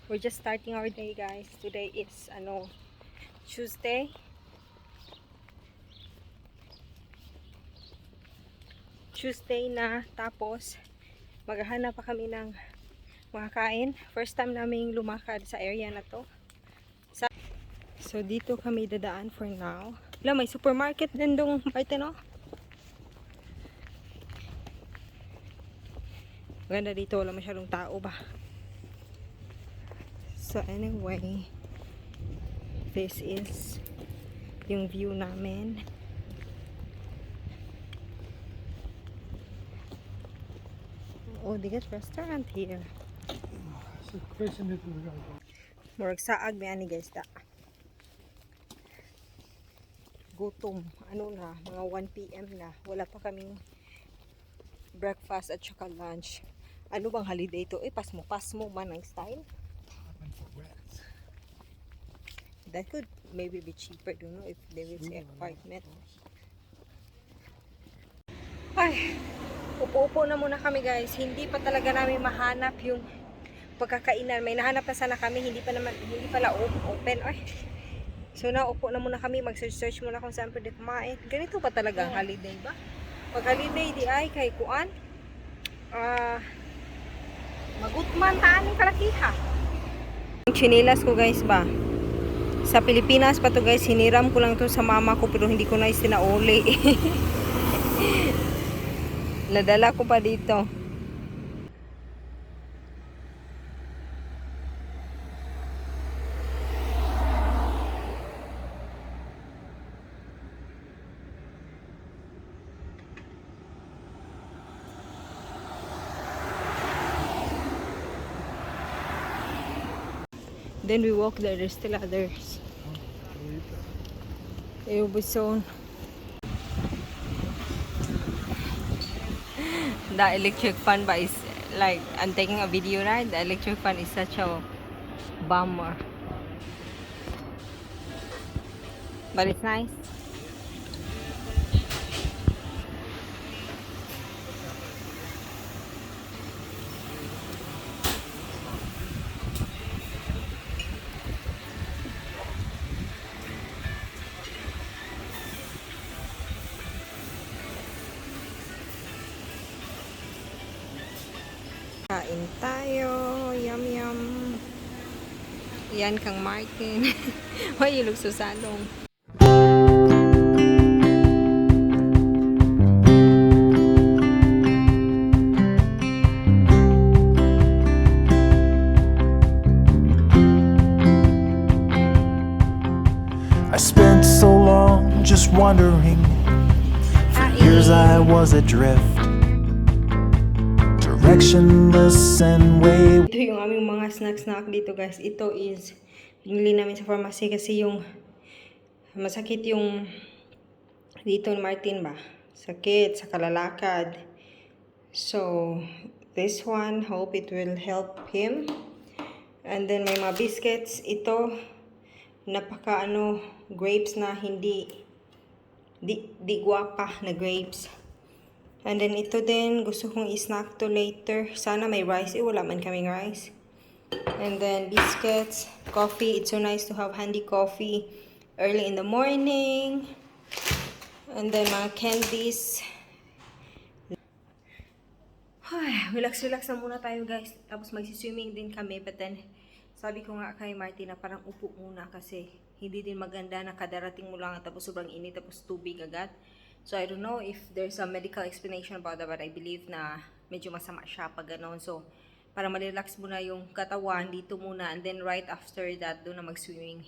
We're just starting our day, guys. Today is Tuesday. Tuesday na, tapos maghahanap pa kami ng mga kain. First time naming lumakad sa area na to. So dito kami dadaan for now. Wala, may supermarket din dong parte, no? Ganda dito, wala masyadong tao ba. So anyway, this is yung view namin. Oh, they got restaurant here. Murag saag ba ani guys da. Gutom. Ano na, mga 1 PM na. Wala pa kaming breakfast at saka lunch. Ano bang holiday to? Pasmo man ang style. That could maybe be cheaper, don't know if there is a apartment. Ay, upo-upo na muna kami guys. Hindi pa talaga namin mahanap yung pagkakainan. May nahanap na sana kami, hindi pala open. Ay. So naupo na muna kami, mag-search muna kung saan pwede kumain. Ganito pa talaga ang holiday ba? Pag holiday di ay kay kuan. Magutman taan yung kalakiha. Yung chinilas ko guys ba? Sa Pilipinas pa to guys, hiniram ko lang to sa mama ko pero hindi ko na isinauli. Nadala ko pa dito. Then we walk there, there's still others. Eubison. The electric fan ba is like, I'm taking a video, right? The electric fan is such a bummer. But it's nice. Kain tayo. Yum yum. Yan kang Martin. Hoy, ilog susalong. I spent so long just wondering. For years I was adrift, directionless and way. Ito yung aming mga snack dito guys. Ito is binili namin sa pharmacy kasi yung masakit yung dito ni Martin ba? Sakit sa kalalakad. So this one, hope it will help him. And then may mga biscuits. Ito napaka grapes na hindi di guwapa na grapes. And then ito din, gusto kong i-snack to later. Sana may rice. Wala man kaming rice. And then biscuits, coffee. It's so nice to have handy coffee early in the morning. And then mga candies. Relax na muna tayo guys. Tapos magsiswimming din kami. But then, sabi ko nga kay Martin na parang upo muna kasi hindi din maganda na kadarating mo lang tapos sobrang init tapos tubig agad. So I don't know if there's a medical explanation about that, but I believe na medyo masama siya pag gano'n. So para malirelax muna yung katawan dito muna and then right after that doon na mag-swimming.